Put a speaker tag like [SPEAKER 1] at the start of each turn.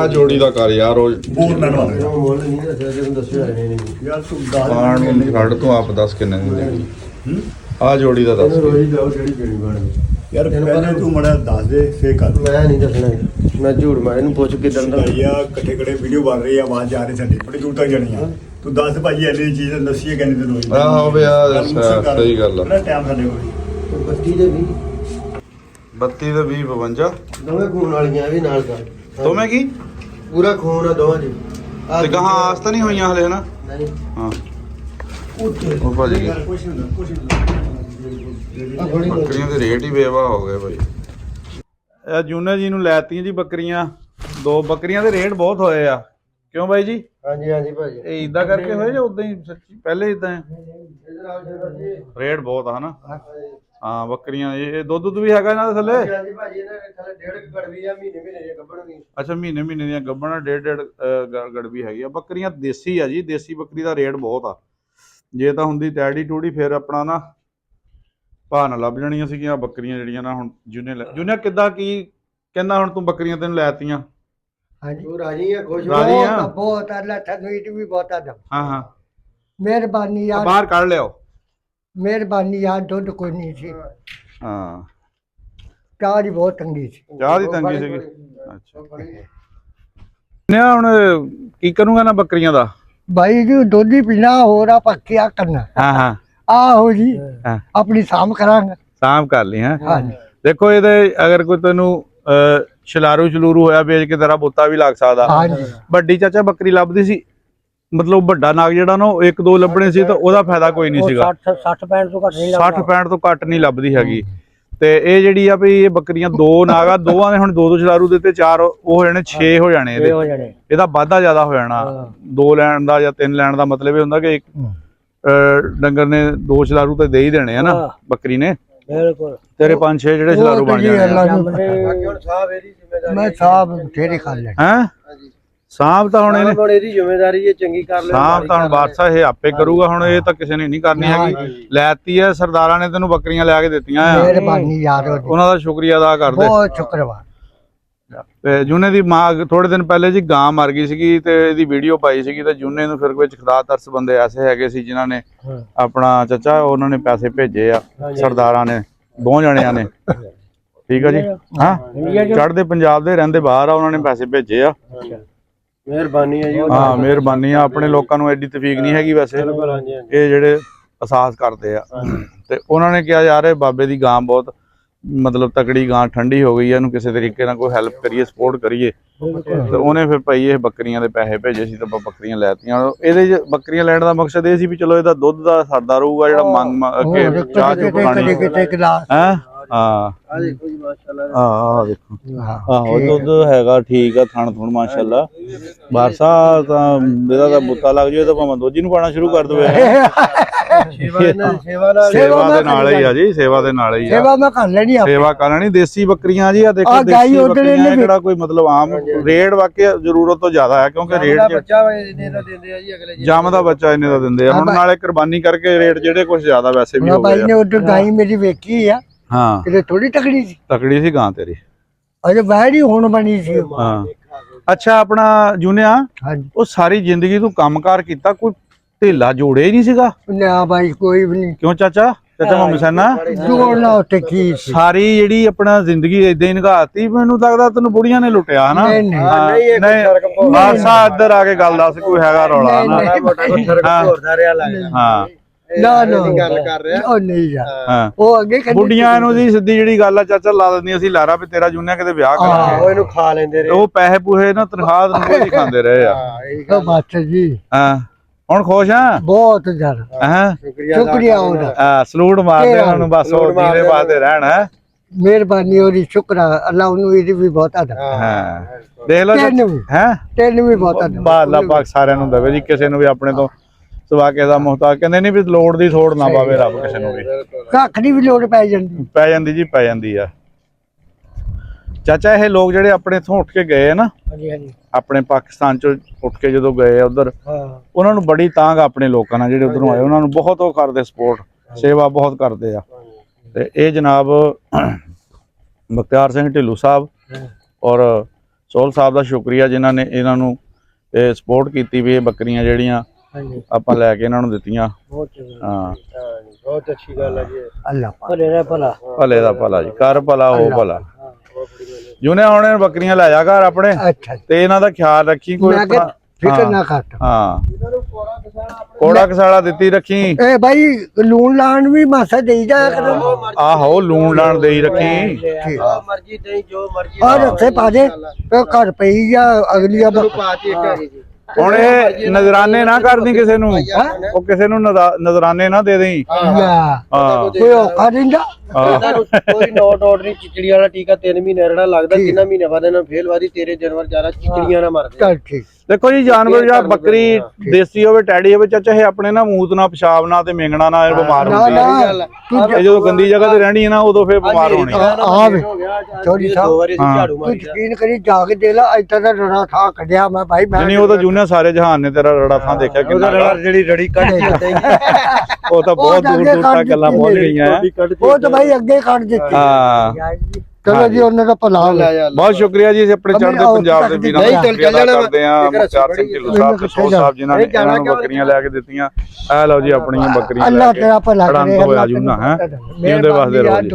[SPEAKER 1] जोड़ी का कर यार तू आप दस किन्ने आ जोड़ी का दस
[SPEAKER 2] यार पहले तू मड़ा दस दे फिर कर मैं नहीं दसना मैं झूठ मैं इन्हू पुछ किदन दा भैया कट्ठे कड़े वीडियो बन रही है आवाज जा रही साडी बड़ी दूर तक जानी है तू दस भाई ऐसी चीज दसी है कहने ते रोई
[SPEAKER 1] हां बे यार सही गल है
[SPEAKER 2] टाइम साडे कोल 32 दे
[SPEAKER 1] 20 52
[SPEAKER 2] दोवें खून वालियां भी नाल कर
[SPEAKER 1] दोवें की
[SPEAKER 2] पूरा खून है दोवां जी
[SPEAKER 1] ते कहां आस तो नहीं होईयां हले ना
[SPEAKER 2] नहीं
[SPEAKER 1] हां
[SPEAKER 2] ओ
[SPEAKER 1] भाजी
[SPEAKER 2] कुछ नहीं
[SPEAKER 1] ਬੱਕਰੀਆਂ ਦੇ ਰੇਟ ਹੀ ਬੇਵਾ ਹੋ ਗਏ ਭਾਈ। ਇਹ ਜੂਨਾ ਜੀ ਨੂੰ ਲੈਤੀਆਂ ਜੀ ਬੱਕਰੀਆਂ, ਦੋ ਬੱਕਰੀਆਂ ਦੇ ਰੇਟ ਬਹੁਤ ਹੋਏ ਆ, ਕਿਉਂ ਬਾਈ ਜੀ?
[SPEAKER 2] ਹਾਂਜੀ ਹਾਂਜੀ ਭਾਜੀ।
[SPEAKER 1] ਇਹ ਇਦਾਂ ਕਰਕੇ ਹੋਏ ਜਾਂ ਉਦਾਂ ਹੀ ਸੱਚੀ ਪਹਿਲੇ ਇਦਾਂ ਰੇਟ ਬਹੁਤ ਆ ਹਨਾ? ਹਾਂ ਬੱਕਰੀਆਂ ਇਹ ਦੁੱਧ ਵੀ ਹੈਗਾ ਇਹਨਾਂ ਦੇ ਥੱਲੇ?
[SPEAKER 2] ਹਾਂਜੀ ਭਾਜੀ ਇਹਨਾਂ ਦੇ ਥੱਲੇ 1.5 ਗੜਵੀ ਆ, ਮਹੀਨੇ ਮਹੀਨੇ ਦੀਆਂ ਗੱਭਣ ਵੀ।
[SPEAKER 1] ਅੱਛਾ ਮਹੀਨੇ ਦੀਆਂ ਗੱਭਣ, 1.5 ਗੜਵੀ ਹੈਗੀ ਆ। ਬੱਕਰੀਆਂ ਦੇਸੀ ਆ ਜੀ, ਦੇਸੀ ਬੱਕਰੀ ਦਾ ਰੇਟ ਬਹੁਤ ਆ। ਜੇ ਤਾਂ ਹੁੰਦੀ ਟੈਡੀ ਟੂੜੀ ਫਿਰ ਆਪਣਾ ਨਾ ਭਾਅ ਨਾਲ ਲੱਭ ਜਾਣੀਆਂ ਸੀਗੀਆਂ ਬੱਕਰੀਆਂ ਜਿਹੜੀਆਂ ਨਾ। ਹੁਣ ਜੂਨੇ ਕਿੱਦਾਂ ਕੀ ਕਹਿੰਦਾ ਹੁਣ ਤੂੰ ਬੱਕਰੀਆਂ ਤੈਨੂੰ ਲੈਤੀਆਂ?
[SPEAKER 2] ਹਾਂਜੀ ਉਹ ਰਾਜੀ ਆ, ਖੁਸ਼
[SPEAKER 1] ਹੋ
[SPEAKER 2] ਬਹੁਤ ਅੱਲਾ ਠਨਵੀਟ ਵੀ ਬਹੁਤ ਆ।
[SPEAKER 1] ਹਾਂ ਹਾਂ
[SPEAKER 2] ਮਿਹਰਬਾਨੀ ਯਾਰ,
[SPEAKER 1] ਬਾਹਰ ਕੱਢ ਲਿਓ।
[SPEAKER 2] ਮਿਹਰਬਾਨੀ ਯਾਰ, ਦੁੱਧ ਕੋਈ ਨਹੀਂ ਸੀ।
[SPEAKER 1] ਹਾਂ
[SPEAKER 2] ਚਾਹ ਦੀ ਬਹੁਤ ਤੰਗੀ ਸੀ।
[SPEAKER 1] ਚਾਹ ਦੀ ਤੰਗੀ ਸੀਗੀ। ਅੱਛਾ ਹੁਣ ਕੀ ਕਰੂੰਗਾ ਨਾ ਬੱਕਰੀਆਂ ਦਾ?
[SPEAKER 2] ਭਾਈ ਜੀ ਦੁੱਧ ਹੀ ਪੀਣਾ, ਹੋਰ ਆਪਾਂ ਕੀ ਕਰਨਾ?
[SPEAKER 1] ਹਾਂ ਹਾਂ
[SPEAKER 2] ਆਹੋ ਜੀ ਆਪਣੀ ਸਾਂਭ ਕਰਾਂਗੇ।
[SPEAKER 1] ਸਾਂਭ ਕਰ ਲਈ ਹੈ।
[SPEAKER 2] ਹਾਂਜੀ
[SPEAKER 1] ਦੇਖੋ ਇਹਦੇ ਅਗਰ ਕੋਈ ਤੈਨੂੰ ਛਲਾਰੂ ਹੋਇਆ ਵੇਚ ਕੇ ਤੇਰਾ ਬੋਤਾ ਵੀ ਲੱਗ ਸਕਦਾ। ਵੱਡੀ ਚਾਚਾ ਬੱਕਰੀ ਲੱਭਦੀ ਸੀ, ਮਤਲਬ ਵੱਡਾ ਨਾਗ ਜਿਹੜਾ ਨਾ ਇੱਕ ਦੋ ਲੱਭਣੇ ਸੀ ਤਾਂ ਉਹਦਾ ਫਾਇਦਾ ਕੋਈ ਨਹੀਂ ਸੀਗਾ।
[SPEAKER 2] 60-65 ਤੋਂ ਘੱਟ ਨਹੀਂ ਲੱਭਦਾ,
[SPEAKER 1] 60-65 ਤੋਂ ਘੱਟ ਨਹੀਂ ਲੱਭਦੀ ਹੈਗੀ। ਤੇ ਇਹ ਜਿਹੜੀ ਆ ਵੀ ਇਹ ਬੱਕਰੀਆਂ ਦੋ ਨਾਗ ਆ, ਦੋਵਾਂ ਦੇ ਹੁਣ ਦੋ ਛਲਾਰੂ ਦੇ ਤੇ ਚਾਰ ਉਹ ਹੋ ਜਾਣੇ, 6 ਹੋ ਜਾਣੇ ਇਹਦੇ। ਇਹਦਾ ਵਾਧਾ ਜ਼ਿਆਦਾ ਹੋ ਜਾਣਾ। 2 ਲੈਣ ਦਾ ਜਾਂ 3 ਲੈਣ ਦਾ ਮਤਲਬ ਇਹ ਹੁੰਦਾ ਕਿ ਡੰਗਰ ਨੇ 2 ਛਲਾਰੂ ਤੇ ਦੇ ਹੀ ਦੇਣੇ ਆ ਨਾ ਬੱਕਰੀ ਨੇ। ਬਿਲਕੁਲ ਤੇਰੇ 5-6 ਜਿਹੜੇ ਛਲਾਰੂ ਬਣ ਜਾਣੇ।
[SPEAKER 2] ਮੈਂ ਸਾਹਬ ਤੇਰੀ ਖਾ ਲੈ
[SPEAKER 1] ਹੈ ਸਾਹਬ ਤਾਂ ਹੁਣ
[SPEAKER 2] ਇਹਦੀ ਜ਼ਿੰਮੇਵਾਰੀ ਇਹ ਚੰਗੀ ਕਰ ਲੈ।
[SPEAKER 1] ਸਾਹਬ ਤਾਂ ਹੁਣ ਬਾਦਸ਼ਾਹ ਇਹ ਆਪੇ ਕਰੂਗਾ, ਹੁਣ ਇਹ ਤਾਂ ਕਿਸੇ ਨੇ ਨਹੀਂ ਕਰਨੀ ਹੈਗੀ। ਲੈਤੀ ਹੈ ਸਰਦਾਰਾਂ ਨੇ ਤੈਨੂੰ ਬੱਕਰੀਆਂ ਲਿਆ ਕੇ ਦਿੱਤੀਆਂ।
[SPEAKER 2] ਮਿਹਰਬਾਨੀ ਯਾਰ,
[SPEAKER 1] ਉਹਨਾਂ ਦਾ ਸ਼ੁਕਰੀਆ ਅਦਾ ਕਰਦੇ।
[SPEAKER 2] ਬਹੁਤ ਸ਼ੁਕਰਵਾਰ।
[SPEAKER 1] ਤੇ ਜੂਨੇ ਦੀ ਮਾਂ ਥੋੜੇ ਦਿਨ ਪਹਿਲੇ ਜੀ ਗਾਂ ਮਰ ਗਈ ਸੀਗੀ ਤੇ ਇਹਦੀ ਵੀਡੀਓ ਪਾਈ ਸੀਗੀ ਤੇ ਜੂਨੇ ਨੂੰ ਫਿਰ ਵਿੱਚ ਖੁਦਾ ਤਰਸ ਬੰਦੇ ਐਸੇ ਹੈਗੇ ਸੀ ਜਿਨ੍ਹਾਂ ਨੇ ਆਪਣਾ ਚਾਚਾ ਉਹਨਾਂ ਨੇ ਪੈਸੇ ਭੇਜੇ ਆ ਸਰਦਾਰਾਂ ਨੇ, 2 ਜਣਿਆਂ ਨੇ। ਠੀਕ ਆ ਜੀ। ਹਾਂ ਚੜ੍ਹਦੇ ਪੰਜਾਬ ਦੇ ਰਹਿੰਦੇ ਬਾਹਰ ਆ, ਉਹਨਾਂ ਨੇ ਪੈਸੇ ਭੇਜੇ ਆ।
[SPEAKER 2] ਮਿਹਰਬਾਨੀ ਆ ਜੀ।
[SPEAKER 1] ਹਾਂ ਮਿਹਰਬਾਨੀ ਆ। ਆਪਣੇ ਲੋਕਾਂ ਨੂੰ ਐਡੀ ਤਫੀਕ ਨਹੀਂ ਹੈਗੀ ਵੈਸੇ, ਇਹ ਜਿਹੜੇ ਅਹਿਸਾਸ ਕਰਦੇ ਆ। ਤੇ ਉਹਨਾਂ ਨੇ ਕਿਹਾ ਯਾਰ ਇਹ ਬਾਬੇ ਦੀ ਗਾਂ ਬਹੁਤ ਮਤਲਬ ਤਕੜੀ ਗਾਂ, ਠੰਡੀ ਹੋ ਗਈ, ਇਹਨੂੰ ਕਿਸੇ ਤਰੀਕੇ ਨਾਲ ਕੋਈ ਹੈਲਪ ਕਰੀਏ, ਸਪੋਰਟ ਕਰੀਏ। ਤੇ ਉਹਨੇ ਫਿਰ ਭਾਈ ਇਹ ਬੱਕਰੀਆਂ ਦੇ ਪੈਸੇ ਭੇਜੇ ਸੀ ਤੇ ਆਪਾਂ ਬੱਕਰੀਆਂ ਲੈਤੀਆਂ। ਇਹਦੇ 'ਚ ਬੱਕਰੀਆਂ ਲੈਣ ਦਾ ਮਕਸਦ ਇਹ ਸੀ ਵੀ ਚਲੋ ਇਹਦਾ ਦੁੱਧ ਦਾ ਸਰਦਾ ਰਹੂਗਾ, ਜਿਹੜਾ ਮੰਗ ਕੇ ਚਾਹ ਚੁ ਪਕਾਣੀ ਹੈ। ਹਾਂ ਆਹ ਦੇਖੋ ਜੀ ਮਾਸ਼ਾਅੱਲਾ। ਆਹ ਦੇਖੋ ਆਹੋ ਦੁੱਧ ਹੈਗਾ ਠੀਕ ਆ, ਥਣ ਥੁਣ ਮਾਸ਼ਾਅੱਲਾ। ਬਾਰਸਾ ਤਾਂ ਇਹਦਾ ਤਾਂ ਬੁੱਤਾ ਲੱਗ ਜਾਏ ਤਾਂ ਭਾਵੇਂ ਦੋਜੀ ਨੂੰ ਪਾਣਾ ਸ਼ੁਰੂ ਕਰ ਦਵੇ। ਸੇਵਾ ਦੇ ਨਾਲ ਹੀ ਆ ਜੀ, ਸੇਵਾ ਦੇ ਨਾਲ ਹੀ ਆ।
[SPEAKER 2] ਸੇਵਾ ਮੈਂ ਕਰ ਲੈਣੀ ਆ,
[SPEAKER 1] ਸੇਵਾ ਕਰ ਲੈਣੀ। ਦੇਸੀ ਬੱਕਰੀਆਂ ਜੀ ਆ ਦੇਖੋ, ਦੇਸੀ ਬੱਕਰੀਆਂ ਜਿਹੜਾ ਕੋਈ ਮਤਲਬ ਆਮ ਰੇਟ ਵਾਕਿਆ ਜ਼ਰੂਰਤ ਤੋਂ ਜ਼ਿਆਦਾ ਹੈ, ਕਿਉਂਕਿ ਰੇਟ ਜੰਮ ਦਾ ਬੱਚਾ ਇੰਨੇ ਦਾ ਦਿੰਦੇ ਆ। ਹੁਣ ਨਾਲੇ ਕੁਰਬਾਨੀ ਕਰਕੇ ਰੇਟ ਜਿਹੜੇ ਕੁਝ ਜ਼ਿਆਦਾ ਵੈਸੇ ਵੀ ਹੋ ਗਏ ਆ।
[SPEAKER 2] ਉਧਰ ਗਾਈ ਮੇਰੀ ਵੇਖੀ ਆ। ਹਾਂ ਕਿਤੇ ਥੋੜੀ ਤਕੜੀ ਸੀ,
[SPEAKER 1] ਤਕੜੀ ਸੀ ਗਾਂ ਤੇਰੀ।
[SPEAKER 2] ਅਜੇ ਵੈੜੀ ਹੁਣ ਬਣੀ ਸੀ।
[SPEAKER 1] ਹਾਂ ਅੱਛਾ ਆਪਣਾ ਜੂਨਿਆ, ਉਹ ਸਾਰੀ ਜ਼ਿੰਦਗੀ ਤੂੰ ਕੰਮਕਾਰ ਕੀਤਾ, ਕੋਈ ਢੇਲਾ ਜੋੜਿਆ ਹੀ ਨਹੀਂ ਸੀਗਾ? ਨਾ ਬਾਈ ਕੋਈ ਵੀ ਨਹੀਂ। ਕਿਉਂ ਚਾਚਾ? ਚਾਚਾ ਮੰਮੀ ਸਾਨਾ ਜੋੜਨਾ ਉੱਤੇ ਕੀ? ਸਾਰੀ ਜਿਹੜੀ ਆਪਣਾ ਜ਼ਿੰਦਗੀ ਏਦਾਂ ਹੀ ਨਿਗਾਹਤੀ। ਮੈਨੂੰ ਲੱਗਦਾ ਤੈਨੂੰ ਬੁੜੀਆਂ ਨੇ ਲੁੱਟਿਆ ਹਨਾ? ਨਹੀਂ ਬਾਦਸ਼ਾਹ ਇੱਧਰ ਆ ਕੇ ਗੱਲ ਦੱਸ, ਕੋਈ ਹੈਗਾ ਰੌਲਾ ਨਾ? ਹਾਂ
[SPEAKER 2] ਨਾ ਗੱਲ ਕਰ ਰਿਹਾ ਉਹ ਨਹੀਂ ਯਾਰ, ਉਹ ਅੱਗੇ
[SPEAKER 1] ਬੁੱਢੀਆਂ ਨੂੰ ਜੀ ਸਿੱਧੀ ਜਿਹੜੀ ਗੱਲ ਆ ਚਾਚਾ ਲਾ ਦਿੰਦੀ ਅਸੀਂ ਲਾਰਾ ਵੀ ਤੇਰਾ ਜੂਨਿਆ ਕਿਤੇ ਵਿਆਹ ਕਰਾਂਗੇ।
[SPEAKER 2] ਉਹ ਇਹਨੂੰ ਖਾ ਲੈਂਦੇ ਰਹੇ,
[SPEAKER 1] ਉਹ ਪੈਸੇ ਪੂਹੇ ਨਾ ਤਨਖਾਹ ਤਨਖਾਹ ਖਾਂਦੇ ਰਹੇ ਆ।
[SPEAKER 2] ਬਾਤ ਜੀ
[SPEAKER 1] ਹਾਂ ਹੁਣ ਖੁਸ਼ ਆ
[SPEAKER 2] ਬਹੁਤ ਜ਼ਿਆਦਾ।
[SPEAKER 1] ਹਾਂ
[SPEAKER 2] ਸ਼ੁਕਰੀਆ ਉਹਦਾ,
[SPEAKER 1] ਸਲੂਟ ਮਾਰਦੇ ਉਹਨਾਂ ਨੂੰ, ਬਸ ਉਹ ਜੀਰੇ ਬਾਦੇ ਰਹਿਣ।
[SPEAKER 2] ਮਿਹਰਬਾਨੀ ਉਹਦੀ, ਸ਼ੁਕਰ ਅੱਲਾ ਉਹਨੂੰ ਇਹਦੀ ਵੀ ਬਹੁਤ ਆਦਾ।
[SPEAKER 1] ਹਾਂ ਦੇਖ ਲਓ ਹੈ
[SPEAKER 2] ਤੈਨੂੰ ਵੀ ਬਹੁਤ ਆਦਾ।
[SPEAKER 1] ਅੱਲਾ ਪਾਕ ਸਾਰਿਆਂ ਨੂੰ ਦੇਵੇ ਜੀ, ਕਿਸੇ ਨੂੰ ਵੀ ਆਪਣੇ ਤੋਂ ਸਵਾ ਕੇ ਦਾ ਮੁਹਤਾਜ ਕਹਿੰਦੇ ਨਹੀਂ ਵੀ ਲੋੜ ਦੀ ਥੋੜ ਨਾ ਪਾਵੇ ਰੱਬ ਕਿਸੇ ਨੂੰ ਵੀ।
[SPEAKER 2] ਕੱਖ ਦੀ ਵੀ ਲੋੜ ਪੈ ਜਾਂਦੀ
[SPEAKER 1] ਜੀ, ਪੈ ਜਾਂਦੀ ਆ। ਚਾਚਾ ਇਹ ਲੋਕ ਜਿਹੜੇ ਆਪਣੇ ਇਥੋਂ ਉੱਠ ਕੇ ਗਏ ਆ ਨਾ, ਆਪਣੇ ਪਾਕਿਸਤਾਨ ਚੋਂ ਉੱਠ ਕੇ ਜਦੋਂ ਗਏ ਆ ਉਧਰ, ਉਹਨਾਂ ਨੂੰ ਬੜੀ ਤਾਂਘ ਆਪਣੇ ਲੋਕਾਂ ਨਾਲ ਜਿਹੜੇ ਉਧਰੋਂ ਆਏ, ਉਹਨਾਂ ਨੂੰ ਬਹੁਤ ਉਹ ਕਰਦੇ ਸਪੋਰਟ, ਸੇਵਾ ਬਹੁਤ ਕਰਦੇ ਆ। ਤੇ ਇਹ ਜਨਾਬ ਬਖਤਿਆਰ ਸਿੰਘ ਢਿੱਲੋਂ ਸਾਹਿਬ ਔਰ ਸੋਹਲ ਸਾਹਿਬ ਦਾ ਸ਼ੁਕਰੀਆ ਜਿਨ੍ਹਾਂ ਨੇ ਇਹਨਾਂ ਨੂੰ ਸਪੋਰਟ ਕੀਤੀ ਵੀ ਇਹ ਬੱਕਰੀਆਂ ਜਿਹੜੀਆਂ ਆਪਾਂ ਲੈ ਕੇ ਇਹਨਾਂ ਨੂੰ ਦਿੱਤੀਆਂ। ਹਾਂ
[SPEAKER 3] ਬਹੁਤ ਅੱਛੀ ਗੱਲ ਹੈ ਜੀ।
[SPEAKER 4] ਅੱਲਾ ਭਲੇ ਦਾ ਭਲਾ,
[SPEAKER 1] ਭਲੇ ਦਾ ਭਲਾ ਜੀ, ਕਰ ਭਲਾ ਹੋ ਭਲਾ। ਜੁਨੇ ਹੁਣ ਬੱਕਰੀਆਂ ਲੈ ਜਾ ਘਰ ਆਪਣੇ
[SPEAKER 4] ਅੱਛਾ
[SPEAKER 1] ਤੇ ਇਹਨਾਂ ਦਾ ਖਿਆਲ ਰੱਖੀ, ਕੋਈ ਆਪਣਾ
[SPEAKER 4] ਫਿਕਰ ਨਾ ਕਰ।
[SPEAKER 1] ਹਾਂ ਕੋੜਾ ਕਸਾਲਾ ਦਿੱਤੀ ਰੱਖੀ।
[SPEAKER 4] ਏ ਭਾਈ ਲੂਣ ਲਾਣ ਵੀ ਮਾਸਾ ਦੇਈ ਜਾਇਆ ਕਰੋ।
[SPEAKER 1] ਆਹੋ ਲੂਣ ਲਾਣ ਦੇਈ ਰੱਖੀ।
[SPEAKER 3] ਜੋ ਮਰਜੀ ਦੇਈ, ਜੋ ਮਰਜੀ
[SPEAKER 4] ਔਰ ਉੱਥੇ ਪਾ ਦੇ ਘਰ ਪਈ ਆ ਅਗਲੀਆਂ
[SPEAKER 1] ਹੁਣ ਇਹ ਨਜ਼ਰਾਨੇ ਨਾ ਕਰਦੀ ਕਿਸੇ ਨੂੰ, ਉਹ ਕਿਸੇ ਨੂੰ ਨਜ਼ਰਾਨੇ ਨਾ ਦੇ ਦੇਈ। ਹਾਂ
[SPEAKER 4] ਕੋਈ ਔਖਾ ਰਹਿੰਦਾ
[SPEAKER 3] ਕੋਈ ਨੋਟ ਨਹੀਂ। ਚਿਚੜੀ ਵਾਲਾ ਟੀਕਾ 3 ਮਹੀਨੇ ਰਹਿਣਾ ਲੱਗਦਾ, 3 ਮਹੀਨੇ ਬਾਅਦ ਇਹਨਾਂ ਫੇਲ ਵਾਦੀ ਤੇਰੇ ਜਾਨਵਰ ਜ਼ਿਆਦਾ ਚਿਚੜੀਆਂ ਨਾ ਮਰਦੇ।
[SPEAKER 4] ਚੱਲ ਠੀਕ।
[SPEAKER 1] ਦੇਖੋ ਜੀ ਜਾਨਵਰ ਜਾਂ ਬੱਕਰੀ ਦੇਸੀ ਹੋਵੇ ਟੈਡੀ ਹੋਵੇ ਚਾਚਾ ਇਹ ਆਪਣੇ ਨਾ ਮੂਤ ਨਾਲ ਪਿਸ਼ਾਬ ਨਾਲ ਤੇ ਮੇਂਗਣਾ ਨਾਲ ਇਹ ਬਿਮਾਰ ਹੁੰਦੀ ਹੈ। ਇਹ ਜਦੋਂ ਗੰਦੀ ਜਗ੍ਹਾ ਤੇ ਰਹਿਣੀ ਹੈ ਨਾ ਉਦੋਂ ਫੇਰ ਬਿਮਾਰ ਹੋਣੀ।
[SPEAKER 4] ਆਵੇ ਥੋੜੀ
[SPEAKER 3] ਦੋ ਵਾਰੀ ਝਾੜੂ
[SPEAKER 4] ਤੂੰ
[SPEAKER 3] ਮਾਰੀ
[SPEAKER 4] ਯਕੀਨ ਕਰੀ ਜਾ ਕੇ ਦੇ ਲਾ ਇੱਥੇ ਦਾ ਰੜਾ ਥਾਂ ਕੱਢਿਆ ਮੈਂ ਭਾਈ। ਮੈਂ
[SPEAKER 1] ਨਹੀਂ ਉਹ ਤਾਂ ਜੂਨੀਅਰ ਸਾਰੇ ਜਹਾਨ ਨੇ ਤੇਰਾ ਰੜਾ ਥਾਂ ਦੇਖਿਆ ਕਿੰਨਾ
[SPEAKER 3] ਜਿਹੜੀ ਰੜੀ ਕੱਢ ਕੇ
[SPEAKER 1] ਉਹ ਤਾਂ ਬਹੁਤ ਦੂਰ ਦੂਰ ਤੱਕ ਗੱਲਾਂ ਪਹੁੰਚ ਗਈਆਂ।
[SPEAKER 4] ਉਹ ਤਾਂ ਭਾਈ ਅੱਗੇ ਕੱਢ ਦਿੱਤੀ।
[SPEAKER 1] ਹਾਂ
[SPEAKER 4] ਚਲੋ ਜੀ ਉਹਨਾਂ ਦਾ ਭਲਾ ਹੋਵੇ।
[SPEAKER 1] ਬਹੁਤ ਸ਼ੁਕਰੀਆ ਜੀ ਆਪਣੇ ਚੜ੍ਹਦੇ ਪੰਜਾਬ ਦੇ ਵੀਰਾਂ ਦਾ ਸ਼ੁਕਰੀਆ ਕਰਦੇ ਆ ਬਖਤਿਆਰ ਸਿੰਘ ਢਿੱਲੋਂ ਸਾਹਿਬ ਤੇ ਸੋਹਲ ਸਾਹਿਬ ਜਿਨ੍ਹਾਂ ਨੇ ਇਹਨਾਂ ਨੂੰ ਬੱਕਰੀਆਂ ਲੈ ਕੇ ਦਿੱਤੀਆਂ। ਇਹ ਲਓ ਜੀ ਆਪਣੀਆਂ ਬੱਕਰੀਆਂ
[SPEAKER 4] ਅੱਲਾ ਤੇਰਾ ਭਲਾ
[SPEAKER 1] ਕਰੇ। ਹੋਇਆ ਜੂਨਾ ਹੈ ਜਿਉਂਦੇ ਵਸਦੇ ਰਹੋ ਜੀ।